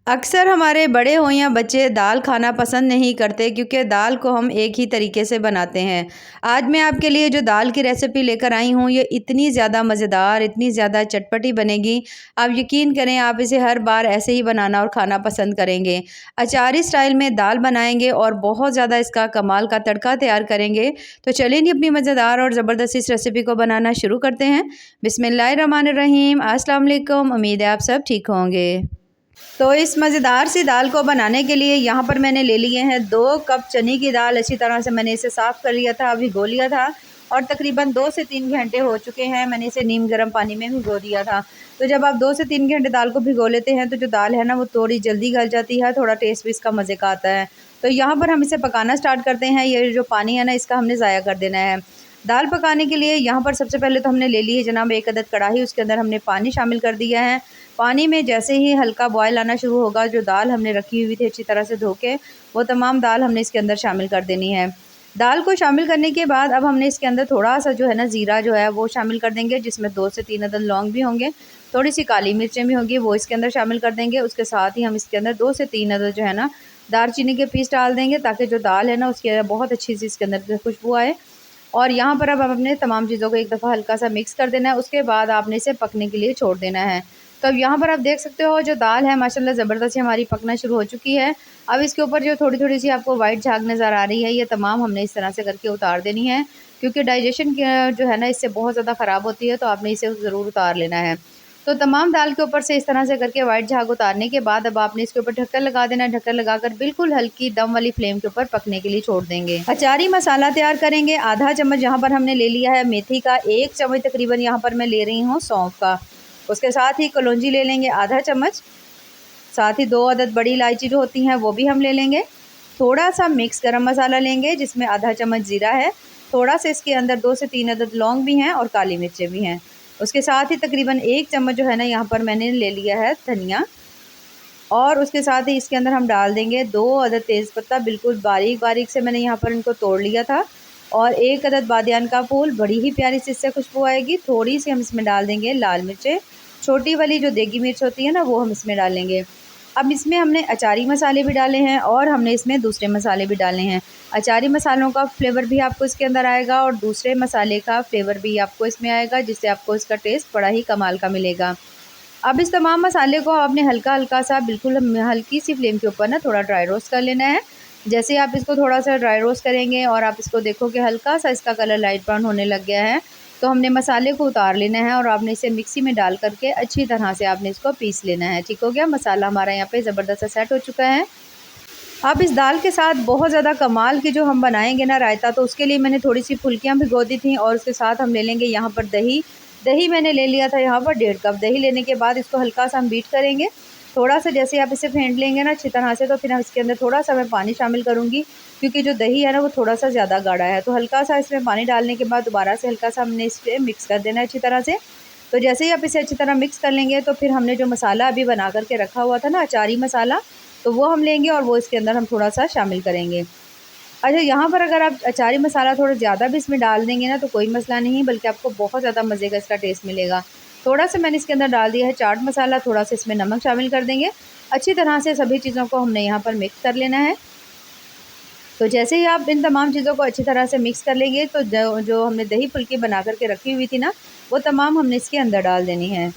अक्सर हमारे बड़े हों या बच्चे दाल खाना पसंद नहीं करते क्योंकि दाल को हम एक ही तरीके से बनाते हैं। आज मैं आपके लिए जो दाल की रेसिपी लेकर आई हूँ ये इतनी ज़्यादा मज़ेदार, इतनी ज़्यादा चटपटी बनेगी। आप यकीन करें, आप इसे हर बार ऐसे ही बनाना और खाना पसंद करेंगे। अचारी स्टाइल में दाल बनाएंगे और बहुत ज़्यादा इसका कमाल का तड़का तैयार करेंगे। तो चलिए नहीं, अपनी मज़ेदार और ज़बरदस्त इस रेसिपी को बनाना शुरू करते हैं। बिस्मिल्लाहिर्रहमानिर्रहीम। अस्सलाम वालेकुम। उम्मीद है आप सब ठीक होंगे। तो इस मज़ेदार सी दाल को बनाने के लिए यहाँ पर मैंने ले लिए हैं 2 कप चने की दाल। अच्छी तरह से मैंने इसे साफ़ कर लिया था, भिगो लिया था और तकरीबन 2 से 3 घंटे हो चुके हैं। मैंने इसे नीम गर्म पानी में भिगो दिया था। तो जब आप 2 से 3 घंटे दाल को भिगो लेते हैं तो जो दाल है ना वो थोड़ी जल्दी गल जाती है, थोड़ा टेस्ट भी इसका मज़े का आता है। तो यहाँ पर हम इसे पकाना स्टार्ट करते हैं। ये जो पानी है ना इसका हमने ज़ाया कर देना है। दाल पकाने के लिए यहाँ पर सबसे पहले तो हमने ले ली है जनाब 1 अदद कढ़ाई। उसके अंदर हमने पानी शामिल कर दिया है। पानी में जैसे ही हल्का बॉयल आना शुरू होगा, जो दाल हमने रखी हुई थी अच्छी तरह से धो के, वो तमाम दाल हमने इसके अंदर शामिल कर देनी है। दाल को शामिल करने के बाद अब हमने इसके अंदर थोड़ा-सा जो है ना ज़ीरा जो है वो शामिल कर देंगे, जिसमें 2 से 3 अदद लौंग भी होंगे, थोड़ी-सी काली मिर्चें भी होंगी, वो इसके अंदर शामिल कर देंगे। उसके साथ ही हम इसके अंदर 2 से 3 अदद जो है ना दालचीनी के पीस डाल देंगे, ताकि जो दाल है ना उसकी बहुत अच्छी सी इसके अंदर खुशबू आए। और यहाँ पर अब अपने तमाम चीज़ों को एक दफ़ा हल्का सा मिक्स कर देना है। उसके बाद आपने इसे पकने के लिए छोड़ देना है। तो अब यहाँ पर आप देख सकते हो जो दाल है माशाल्लाह ज़बरदस्त हमारी पकना शुरू हो चुकी है। अब इसके ऊपर जो थोड़ी-थोड़ी सी आपको वाइट झाग नज़र आ रही है, ये तमाम हमने इस तरह से करके उतार देनी है, क्योंकि डाइजेशन जो है ना इससे बहुत ज़्यादा ख़राब होती है, तो आपने इसे ज़रूर उतार लेना है। तो तमाम दाल के ऊपर से इस तरह से करके वाइट झाग उतारने के बाद अब आपने इसके ऊपर ढक्कन लगा देना है। ढक्कन लगाकर बिल्कुल हल्की दम वाली फ्लेम के ऊपर पकने के लिए छोड़ देंगे। अचारी मसाला तैयार करेंगे। आधा चम्मच यहाँ पर हमने ले लिया है मेथी का, 1 चम्मच तकरीबन यहाँ पर मैं ले रही हूँ सौंफ का। उसके साथ ही कलौंजी ले लेंगे आधा चम्मच, साथ ही 2 अदद बड़ी इलायची जो होती हैं वो भी हम ले लेंगे। थोड़ा-सा मिक्स गरम मसाला लेंगे जिसमें आधा चम्मच ज़ीरा है, थोड़ा-सा इसके अंदर 2 से 3 अदद लौंग भी हैं और काली मिर्चें भी हैं। उसके साथ ही तकरीबन 1 चम्मच जो है ना यहाँ पर मैंने ले लिया है धनिया, और उसके साथ ही इसके अंदर हम डाल देंगे 2 अदद तेज़पत्ता, बिल्कुल बारीक-बारीक से मैंने यहाँ पर इनको तोड़ लिया था, और 1 अदद बादियान का फूल, बड़ी ही प्यारी सी इससे खुशबू आएगी। थोड़ी-सी हम इसमें डाल देंगे लाल मिर्चें, छोटी वाली जो देगी मिर्च होती है ना वो हम इसमें डालेंगे। अब इसमें हमने अचारी मसाले भी डाले हैं और हमने इसमें दूसरे मसाले भी डाले हैं। अचारी मसालों का फ्लेवर भी आपको इसके अंदर आएगा और दूसरे मसाले का फ्लेवर भी आपको इसमें आएगा, जिससे आपको इसका टेस्ट बड़ा ही कमाल का मिलेगा। अब इस तमाम मसाले को आपने हल्का-हल्का सा बिल्कुल हल्की सी फ्लेम के ऊपर ना थोड़ा ड्राई रोस्ट कर लेना है। जैसे ही आप इसको थोड़ा-सा ड्राई रोस्ट करेंगे और आप इसको देखो कि हल्का-सा इसका कलर लाइट ब्राउन होने लग गया है, तो हमने मसाले को उतार लेना है और आपने इसे मिक्सी में डाल करके अच्छी तरह से आपने इसको पीस लेना है। ठीक हो गया? मसाला हमारा यहाँ पे ज़बरदस्त सा सेट हो चुका है। अब इस दाल के साथ बहुत ज़्यादा कमाल की जो हम बनाएंगे ना रायता, तो उसके लिए मैंने थोड़ी सी फुल्कियाँ भिगो दी थी, और उसके साथ हम ले लेंगे यहाँ पर दही। दही मैंने ले लिया था यहाँ पर 1.5 कप। दही लेने के बाद इसको हल्का सा हम बीट करेंगे। थोड़ा सा जैसे आप इसे फेंट लेंगे ना अच्छी तरह से, तो फिर हम इसके अंदर थोड़ा सा मैं पानी शामिल करूँगी, क्योंकि जो दही है ना वो थोड़ा सा ज़्यादा गाढ़ा है। तो हल्का सा इसमें पानी डालने के बाद दोबारा से हल्का सा हमने इस पर मिक्स कर देना है अच्छी तरह से। तो जैसे ही आप इसे अच्छी तरह मिक्स कर लेंगे, तो फिर हमने जो मसाला अभी बना करके रखा हुआ था ना अचारी मसाला, तो वो हम लेंगे और वो इसके अंदर हम थोड़ा-सा शामिल करेंगे। अच्छा, यहाँ पर अगर आप अचारी मसाला थोड़ा ज़्यादा भी इसमें डाल देंगे ना तो कोई मसला नहीं, बल्कि आपको बहुत ज़्यादा मज़े का इसका टेस्ट मिलेगा। थोड़ा-सा मैंने इसके अंदर डाल दिया है चाट मसाला, थोड़ा-सा इसमें नमक शामिल कर देंगे। अच्छी तरह से सभी चीज़ों को हमने यहाँ पर मिक्स कर लेना है। तो जैसे ही आप इन तमाम चीज़ों को अच्छी तरह से मिक्स कर लेंगे, तो जो जो हमने दही फुल्की बना कर के रखी हुई थी ना, वो तमाम हमने इसके अंदर डाल देनी है।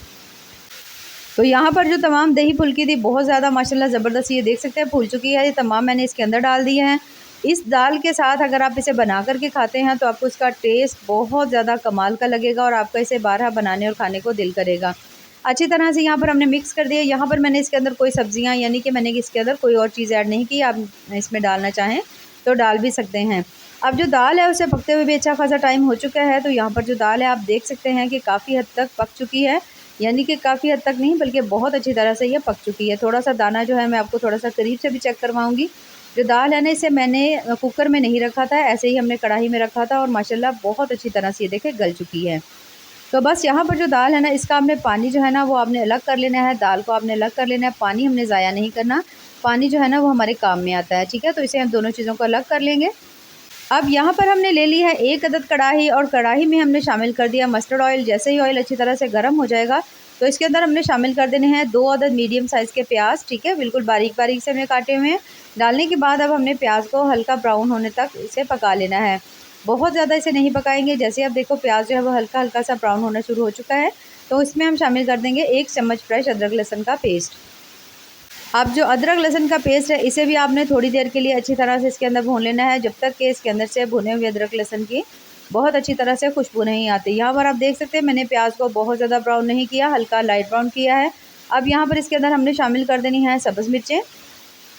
तो यहाँ पर जो तमाम दही फुल्की थी बहुत ज़्यादा माशाल्लाह ज़बरदस्त, ये देख सकते हैं फूल चुकी है। ये तमाम मैंने इसके अंदर डाल दिए हैं। इस दाल के साथ अगर आप इसे बना कर के खाते हैं तो आपको इसका टेस्ट बहुत ज़्यादा कमाल का लगेगा और आपका इसे बारहा बनाने और खाने को दिल करेगा। अच्छी तरह से यहाँ पर हमने मिक्स कर दिया। यहाँ पर मैंने इसके अंदर कोई सब्ज़ियाँ, यानी कि मैंने इसके अंदर कोई और चीज़ ऐड नहीं की। आप इसमें डालना चाहें तो डाल भी सकते हैं। अब जो दाल है उसे पकते हुए भी अच्छा खासा टाइम हो चुका है। तो यहाँ पर जो दाल है आप देख सकते हैं कि काफ़ी हद तक पक चुकी है, यानी कि काफ़ी हद तक नहीं बल्कि बहुत अच्छी तरह से ये पक चुकी है। थोड़ा-सा दाना जो है मैं आपको थोड़ा-सा करीब से भी चेक करवाऊँगी। जो दाल है ना इसे मैंने कुकर में नहीं रखा था, ऐसे ही हमने कढ़ाई में रखा था और माशाल्लाह बहुत अच्छी तरह से ये देखें गल चुकी है। तो बस यहाँ पर जो दाल है ना इसका हमने पानी जो है ना वो आपने अलग कर लेना है, दाल को आपने अलग कर लेना है। पानी हमने ज़ाया नहीं करना, पानी जो है ना वो हमारे काम में आता है, ठीक है? तो इसे हम दोनों चीज़ों को अलग कर लेंगे। अब यहाँ पर हमने ले ली है 1 अदद कढ़ाई और कढ़ाई में हमने शामिल कर दिया मस्टर्ड ऑयल। जैसे ही ऑयल अच्छी तरह से गर्म हो जाएगा तो इसके अंदर हमने शामिल कर देने हैं 2 अदद मीडियम साइज़ के प्याज, ठीक है, बिल्कुल बारीक बारीक से हमने काटे हुए हैं। डालने के बाद अब हमने प्याज को हल्का ब्राउन होने तक इसे पका लेना है। बहुत ज़्यादा इसे नहीं पकाएंगे। जैसे आप देखो प्याज जो है वो हल्का हल्का सा ब्राउन होना शुरू हो चुका है, तो इसमें हम शामिल कर देंगे 1 चम्मच फ्रेश अदरक लहसुन का पेस्ट। अब जो अदरक लहसुन का पेस्ट है इसे भी आपने थोड़ी देर के लिए अच्छी तरह से इसके अंदर भून लेना है, जब तक कि इसके अंदर से भुने हुए अदरक लहसुन की बहुत अच्छी तरह से खुशबू नहीं आती। यहाँ पर आप देख सकते हैं मैंने प्याज को बहुत ज़्यादा ब्राउन नहीं किया, हल्का लाइट ब्राउन किया है। अब यहाँ पर इसके अंदर हमने शामिल कर देनी है सब्ज़ मिर्चें।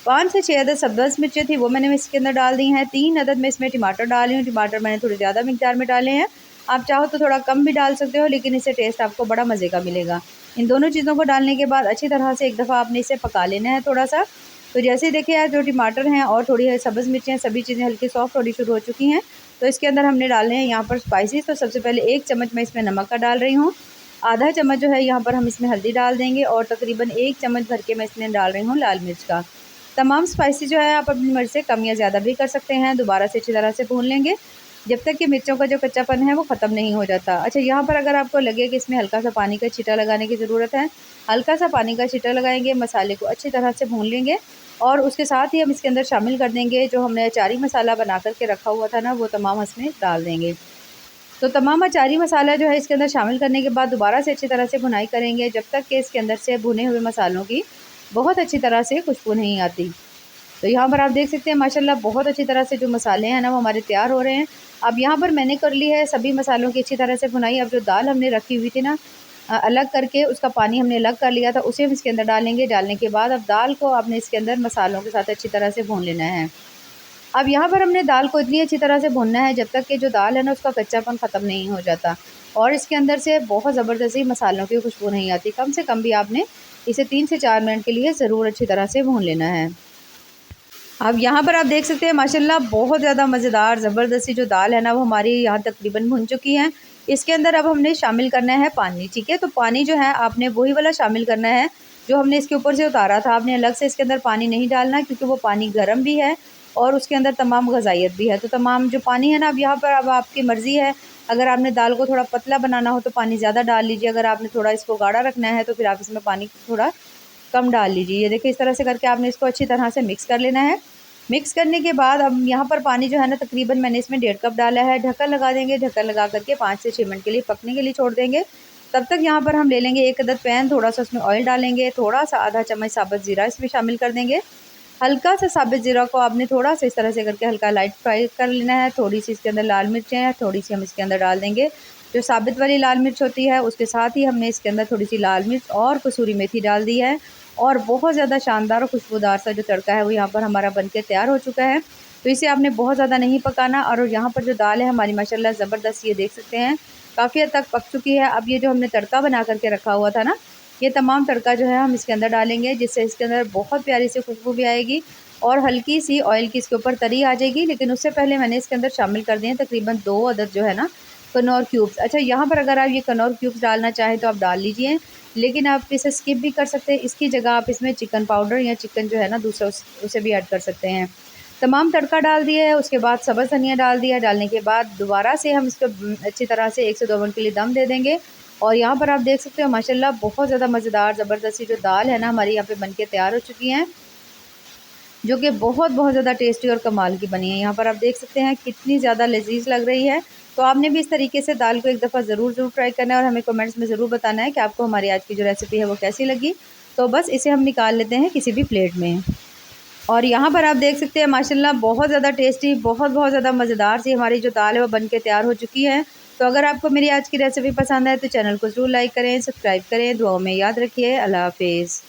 5 से 6 अदद सब्ज़ मिर्चें थी वो मैंने इसके अंदर डाल दी हैं। 3 अदद मैं इसमें टमाटर डाल रही हूँ। टमाटर मैंने थोड़े ज़्यादा मिकदार में डाले हैं, आप चाहो तो थोड़ा कम भी डाल सकते हो, लेकिन इससे टेस्ट आपको बड़ा मज़े का मिलेगा। इन दोनों चीज़ों को डालने के बाद अच्छी तरह से एक दफ़ा आपने इसे पका लेना है थोड़ा सा। तो जैसे ही देखिए जो टमाटर हैं और थोड़ी सब्ज़ मिर्चें, सभी चीज़ें हल्की सॉफ्ट होनी शुरू हो चुकी हैं, तो इसके अंदर हमने डालने हैं यहाँ पर स्पाइसेस। तो सबसे पहले 1 चम्मच मैं इसमें नमक का डाल रही हूँ। आधा चम्मच जो है यहाँ पर हम इसमें हल्दी डाल देंगे और तकरीबन 1 चम्मच भर के मैं इसमें डाल रही हूँ लाल मिर्च का। तमाम स्पाइसेस जो है आप अपनी मर्ज़ी से कम या ज़्यादा भी कर सकते हैं। दोबारा से अच्छी तरह से भून लेंगे जब तक कि मिर्चों का जो कच्चापन है वो ख़त्म नहीं हो जाता। अच्छा, यहाँ पर अगर आपको लगे कि इसमें हल्का सा पानी का छींटा लगाने की ज़रूरत है, हल्का सा पानी का छींटा लगाएंगे, मसाले को अच्छी तरह से भून लेंगे और उसके साथ ही हम इसके अंदर शामिल कर देंगे जो हमने अचारी मसाला बना कर के रखा हुआ था ना, वो तमाम इसमें डाल देंगे। तो तमाम अचारी मसाला जो है इसके अंदर शामिल करने के बाद दोबारा से अच्छी तरह से भुनाई करेंगे जब तक कि इसके अंदर से भुने हुए मसालों की बहुत अच्छी तरह से खुशबू नहीं आती। तो यहाँ पर आप देख सकते हैं माशाल्लाह बहुत अच्छी तरह से जो मसाले हैं ना वो हमारे तैयार हो रहे हैं। अब यहाँ पर मैंने कर ली है सभी मसालों की अच्छी तरह से भुनाई। अब जो दाल हमने रखी हुई थी ना अलग करके, उसका पानी हमने अलग कर लिया था, उसे हम इसके अंदर डालेंगे। डालने के बाद अब दाल को आपने इसके अंदर मसालों के साथ अच्छी तरह से भून लेना है। अब यहाँ पर हमने दाल को इतनी अच्छी तरह से भूनना है जब तक कि जो दाल है ना उसका कच्चापन ख़त्म नहीं हो जाता और इसके अंदर से बहुत ज़बरदस्ती मसालों की खुशबू नहीं आती। कम से कम भी आपने इसे 3 से 4 मिनट के लिए ज़रूर अच्छी तरह से भून लेना है। अब यहाँ पर आप देख सकते हैं माशाल्लाह बहुत ज़्यादा मज़ेदार ज़बरदस्ती जो दाल है ना वो हमारी यहाँ तकरीबन भुन चुकी है। इसके अंदर अब हमने शामिल करना है पानी, ठीक है। तो पानी जो है आपने वही वाला शामिल करना है जो हमने इसके ऊपर से उतारा था। आपने अलग से इसके अंदर पानी नहीं डालना क्योंकि वो पानी गर्म भी है और उसके अंदर तमाम ग़िज़ाइयत भी है। तो तमाम जो पानी है ना अब यहाँ पर अब आपकी मर्ज़ी है, अगर आपने दाल को थोड़ा पतला बनाना हो तो पानी ज़्यादा डाल लीजिए, अगर आपने थोड़ा इसको गाढ़ा रखना है तो फिर आप इसमें पानी थोड़ा कम डाल लीजिए। ये देखिए इस तरह से करके आपने इसको अच्छी तरह से मिक्स कर लेना है। मिक्स करने के बाद अब यहाँ पर पानी जो है ना तकरीबन मैंने इसमें 1.5 कप डाला है। ढक्कन लगा देंगे, ढक्कन लगा करके 5 से 6 मिनट के लिए पकने के लिए छोड़ देंगे। तब तक यहाँ पर हम ले लेंगे 1 अदद पैन, थोड़ा सा उसमें ऑयल डालेंगे, थोड़ा सा आधा चम्मच साबुत ज़ीरा इसमें शामिल कर देंगे। हल्का सा साबुत ज़ीरा को आपने थोड़ा सा इस तरह से करके हल्का लाइट फ्राई कर लेना है। थोड़ी सी इसके अंदर लाल मिर्चें हैं, थोड़ी सी हम इसके अंदर डाल देंगे जो साबित वाली लाल मिर्च होती है, उसके साथ ही हमने इसके अंदर थोड़ी सी लाल मिर्च और कसूरी मेथी डाल दी है और बहुत ज़्यादा शानदार और खुशबूदार सा जो तड़का है वो यहाँ पर हमारा बनके तैयार हो चुका है। तो इसे आपने बहुत ज़्यादा नहीं पकाना और यहाँ पर जो दाल है हमारी माशाल्लाह ज़बरदस्त, ये देख सकते हैं काफ़ी हद तक पक चुकी है। अब ये जो हमने तड़का बना करके रखा हुआ था ना, ये तमाम तड़का जो है हम इसके अंदर डालेंगे जिससे इसके अंदर बहुत प्यारी सी खुशबू भी आएगी और हल्की सी ऑयल की इसके ऊपर तरी आ जाएगी। लेकिन उससे पहले मैंने इसके अंदर शामिल कर दिए तकरीबन 2 अदद जो है ना कनौर क्यूब्स। अच्छा, यहाँ पर अगर आप ये कनौर क्यूब्स डालना चाहें तो आप डाल लीजिए, लेकिन आप इसे स्किप भी कर सकते हैं। इसकी जगह आप इसमें चिकन पाउडर या चिकन जो है ना दूसरा उसे भी ऐड कर सकते हैं। तमाम तड़का डाल दिया है, उसके बाद सब्ज़ धनिया डाल दिया। डालने के बाद दोबारा से हम इसको अच्छी तरह से 1 से 2 मिनट के लिए दम दे देंगे और यहाँ पर आप देख सकते हो माशाल्लाह बहुत ज़्यादा मज़ेदार ज़बरदस्ती जो दाल है ना हमारी यहाँ पे बनके तैयार हो चुकी हैं, जो कि बहुत ज़्यादा टेस्टी और कमाल की बनी है। यहाँ पर आप देख सकते हैं कितनी ज़्यादा लजीज लग रही है। तो आपने भी इस तरीके से दाल को एक दफ़ा ज़रूर ट्राई करना है और हमें कमेंट्स में ज़रूर बताना है कि आपको हमारी आज की जो रेसिपी है वो कैसी लगी। तो बस इसे हम निकाल लेते हैं किसी भी प्लेट में। और यहाँ पर आप देख सकते हैं माशाल्लाह बहुत ज़्यादा टेस्टी, बहुत ज़्यादा मज़ेदार सी हमारी जो दाल है वो बन के तैयार हो चुकी है। तो अगर आपको मेरी आज की रेसिपी पसंद है तो चैनल को ज़रूर लाइक करें, सब्सक्राइब करें। दुआओं में याद रखिए। अल्लाह हाफ़िज़।